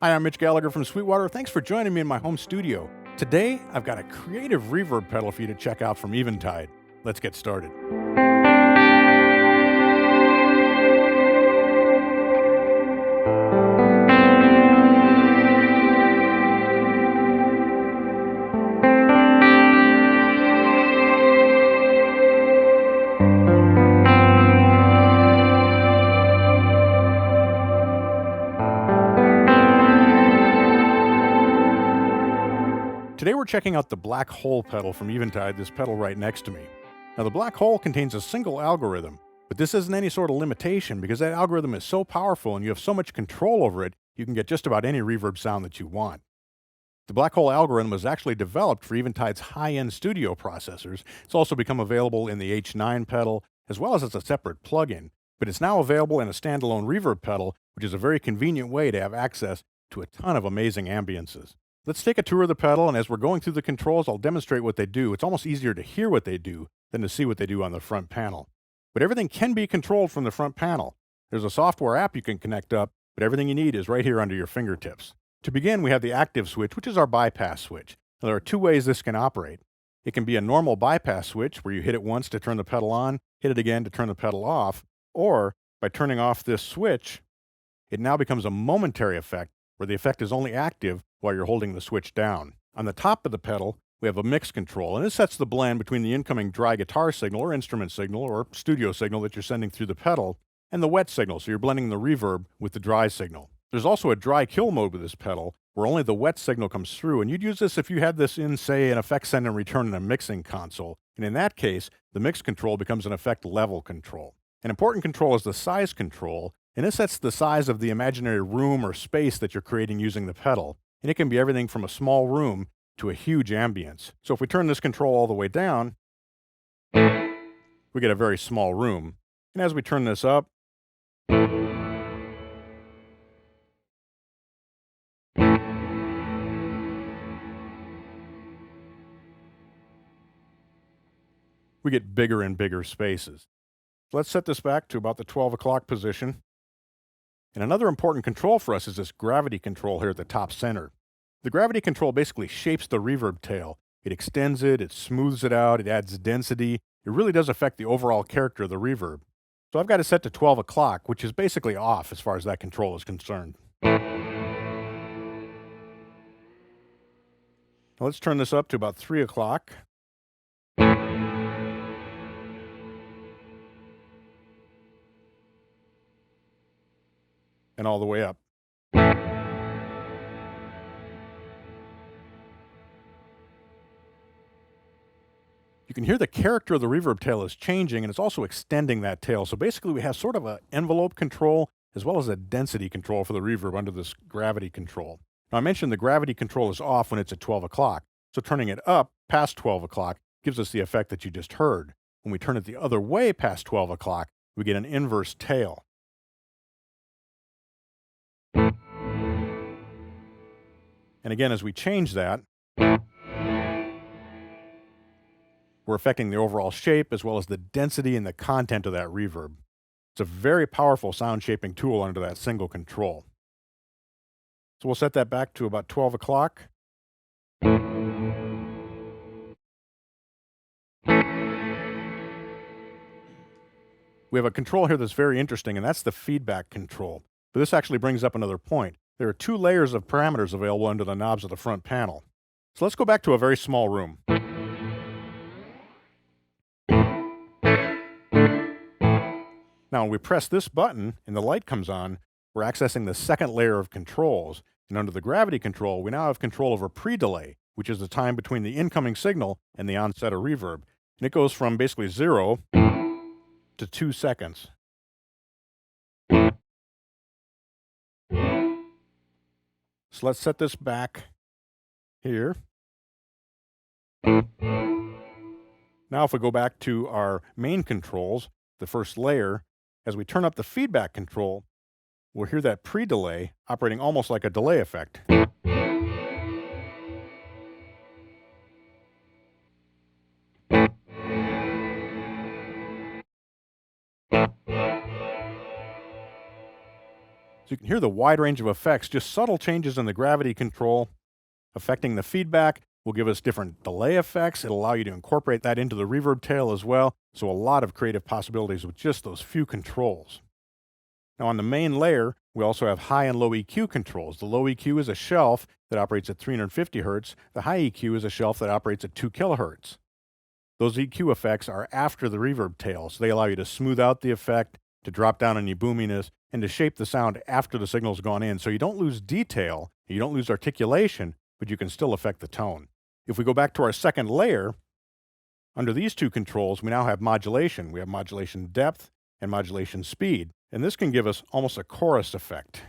Hi, I'm Mitch Gallagher from Sweetwater. Thanks for joining me in my home studio. Today, I've got a creative reverb pedal for you to check out from Eventide. Let's get started. Today we're checking out the Black Hole pedal from Eventide, this pedal right next to me. Now the Black Hole contains a single algorithm, but this isn't any sort of limitation because that algorithm is so powerful and you have so much control over it, you can get just about any reverb sound that you want. The Black Hole algorithm was actually developed for Eventide's high-end studio processors. It's also become available in the H9 pedal, as well as a separate plugin, but it's now available in a standalone reverb pedal, which is a very convenient way to have access to a ton of amazing ambiances. Let's take a tour of the pedal, and as we're going through the controls, I'll demonstrate what they do. It's almost easier to hear what they do than to see what they do on the front panel. But everything can be controlled from the front panel. There's a software app you can connect up, but everything you need is right here under your fingertips. To begin, we have the active switch, which is our bypass switch. Now, there are two ways this can operate. It can be a normal bypass switch, where you hit it once to turn the pedal on, hit it again to turn the pedal off, or by turning off this switch, it now becomes a momentary effect, where the effect is only active while you're holding the switch down. On the top of the pedal, we have a mix control, and this sets the blend between the incoming dry guitar signal or instrument signal or studio signal that you're sending through the pedal and the wet signal, so you're blending the reverb with the dry signal. There's also a dry kill mode with this pedal, where only the wet signal comes through, and you'd use this if you had this in, say, an effect send and return in a mixing console, and in that case, the mix control becomes an effect level control. An important control is the size control, and this sets the size of the imaginary room or space that you're creating using the pedal. And it can be everything from a small room to a huge ambience. So if we turn this control all the way down, we get a very small room. And as we turn this up, we get bigger and bigger spaces. Let's set this back to about the 12 o'clock position. And another important control for us is this gravity control here at the top center. The gravity control basically shapes the reverb tail. It extends it, it smooths it out, it adds density. It really does affect the overall character of the reverb. So I've got it set to 12 o'clock, which is basically off as far as that control is concerned. Now let's turn this up to about 3 o'clock. And all the way up. You can hear the character of the reverb tail is changing, and it's also extending that tail. So basically we have sort of an envelope control as well as a density control for the reverb under this gravity control. Now I mentioned the gravity control is off when it's at 12 o'clock. So turning it up past 12 o'clock gives us the effect that you just heard. When we turn it the other way past 12 o'clock, we get an inverse tail. And again, as we change that, we're affecting the overall shape as well as the density and the content of that reverb. It's a very powerful sound shaping tool under that single control. So we'll set that back to about 12 o'clock. We have a control here that's very interesting, and that's the feedback control. But this actually brings up another point. There are two layers of parameters available under the knobs of the front panel. So let's go back to a very small room. Now, when we press this button and the light comes on, we're accessing the second layer of controls. And under the gravity control, we now have control over PreDelay, which is the time between the incoming signal and the onset of reverb. And it goes from basically 0 to 2 seconds. So let's set this back here. Now if we go back to our main controls, the first layer, as we turn up the feedback control, we'll hear that pre-delay operating almost like a delay effect. So you Here, the wide range of effects, just subtle changes in the gravity control, affecting the feedback, will give us different delay effects. It'll allow you to incorporate that into the reverb tail as well. So a lot of creative possibilities with just those few controls. Now on the main layer, we also have high and low EQ controls. The low EQ is a shelf that operates at 350 Hz. The high EQ is a shelf that operates at 2 kHz. Those EQ effects are after the reverb tail, so they allow you to smooth out the effect, to drop down any boominess, and to shape the sound after the signal's gone in. So you don't lose detail, you don't lose articulation, but you can still affect the tone. If we go back to our second layer, under these two controls, we now have modulation. We have modulation depth and modulation speed. And this can give us almost a chorus effect.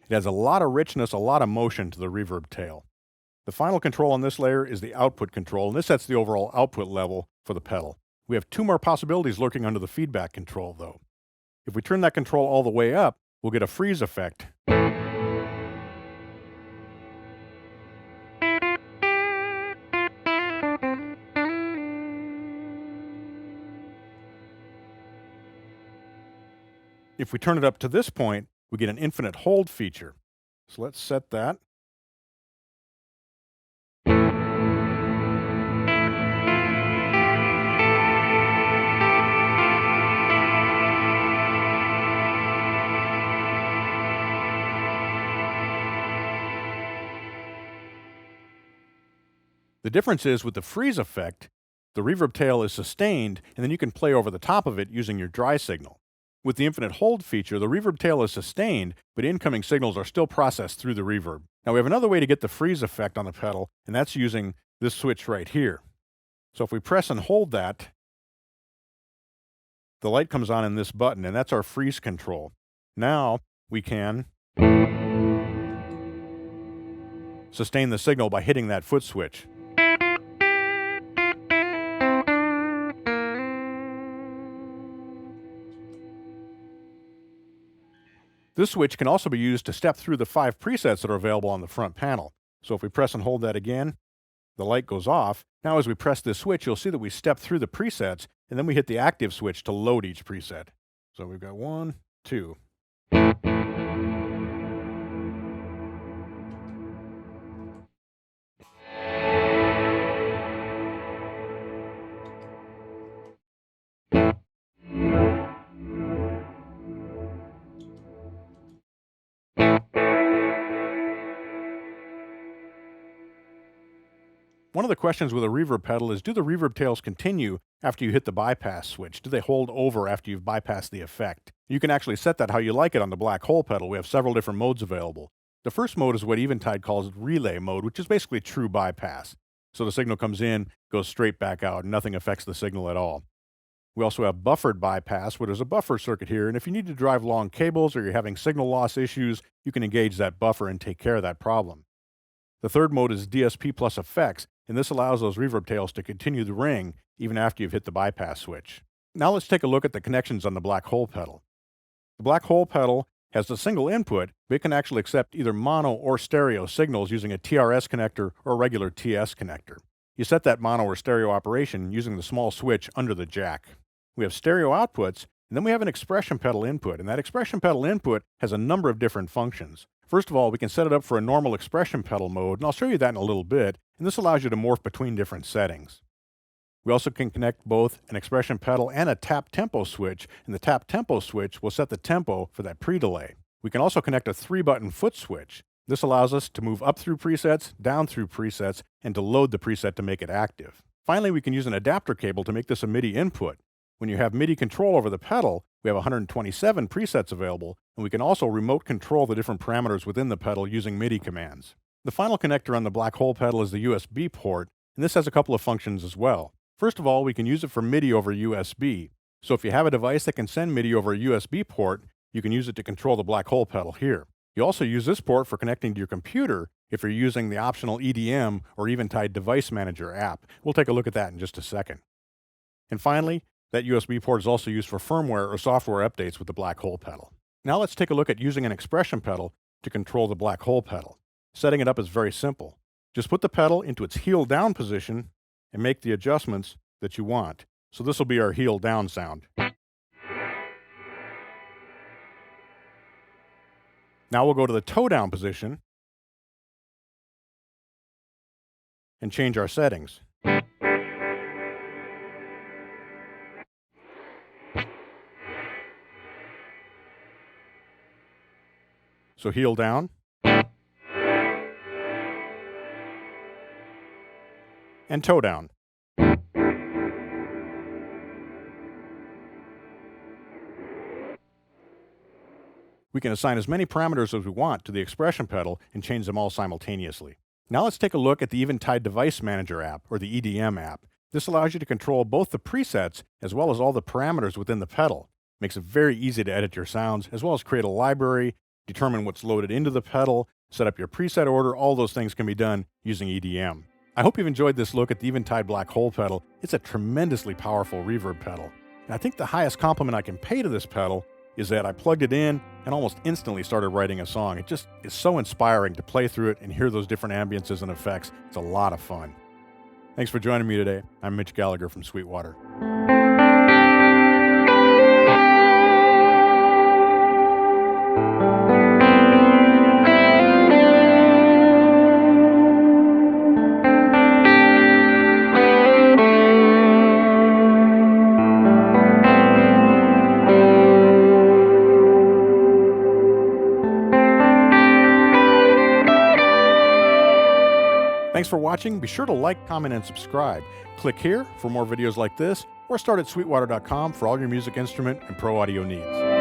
It has a lot of richness, a lot of motion to the reverb tail. The final control on this layer is the output control, and this sets the overall output level for the pedal. We have two more possibilities lurking under the feedback control, though. If we turn that control all the way up, we'll get a freeze effect. If we turn it up to this point, we get an infinite hold feature. So let's set that. The difference is with the freeze effect, the reverb tail is sustained, and then you can play over the top of it using your dry signal. With the infinite hold feature, the reverb tail is sustained, but incoming signals are still processed through the reverb. Now we have another way to get the freeze effect on the pedal, and that's using this switch right here. So if we press and hold that, the light comes on in this button, and that's our freeze control. Now we can sustain the signal by hitting that foot switch. This switch can also be used to step through the 5 presets that are available on the front panel. So if we press and hold that again, the light goes off. Now as we press this switch, you'll see that we step through the presets, and then we hit the active switch to load each preset. So we've got 1, 2. One of the questions with a reverb pedal is, do the reverb tails continue after you hit the bypass switch? Do they hold over after you've bypassed the effect? You can actually set that how you like it on the black hole pedal. We have several different modes available. The first mode is what Eventide calls relay mode, which is basically true bypass. So the signal comes in, goes straight back out, and nothing affects the signal at all. We also have buffered bypass, where there's a buffer circuit here, and if you need to drive long cables or you're having signal loss issues, you can engage that buffer and take care of that problem. The third mode is DSP plus effects, and this allows those reverb tails to continue the ring even after you've hit the bypass switch. Now let's take a look at the connections on the black hole pedal. The black hole pedal has a single input, but it can actually accept either mono or stereo signals using a TRS connector or a regular TS connector. You set that mono or stereo operation using the small switch under the jack. We have stereo outputs, and then we have an expression pedal input, and that expression pedal input has a number of different functions. First of all, we can set it up for a normal expression pedal mode, and I'll show you that in a little bit, and this allows you to morph between different settings. We also can connect both an expression pedal and a tap tempo switch, and the tap tempo switch will set the tempo for that pre-delay. We can also connect a 3-button foot switch. This allows us to move up through presets, down through presets, and to load the preset to make it active. Finally, we can use an adapter cable to make this a MIDI input. When you have MIDI control over the pedal, we have 127 presets available, and we can also remote control the different parameters within the pedal using MIDI commands. The final connector on the black hole pedal is the USB port, and this has a couple of functions as well. First of all, we can use it for MIDI over USB. So if you have a device that can send MIDI over a USB port, you can use it to control the black hole pedal here. You also use this port for connecting to your computer if you're using the optional EDM or Eventide Device Manager app. We'll take a look at that in just a second. And finally, that USB port is also used for firmware or software updates with the black hole pedal. Now let's take a look at using an expression pedal to control the black hole pedal. Setting it up is very simple. Just put the pedal into its heel down position and make the adjustments that you want. So this will be our heel down sound. Now we'll go to the toe down position and change our settings. So heel down and toe down. We can assign as many parameters as we want to the expression pedal and change them all simultaneously. Now let's take a look at the Eventide Device Manager app, or the EDM app. This allows you to control both the presets as well as all the parameters within the pedal. Makes it very easy to edit your sounds, as well as create a library, determine what's loaded into the pedal, set up your preset order. All those things can be done using EDM. I hope you've enjoyed this look at the Eventide Blackhole pedal. It's a tremendously powerful reverb pedal. And I think the highest compliment I can pay to this pedal is that I plugged it in and almost instantly started writing a song. It just is so inspiring to play through it and hear those different ambiances and effects. It's a lot of fun. Thanks for joining me today. I'm Mitch Gallagher from Sweetwater. Thanks for watching. Be sure to like, comment, and subscribe. Click here for more videos like this, or start at sweetwater.com for all your music instrument and pro audio needs.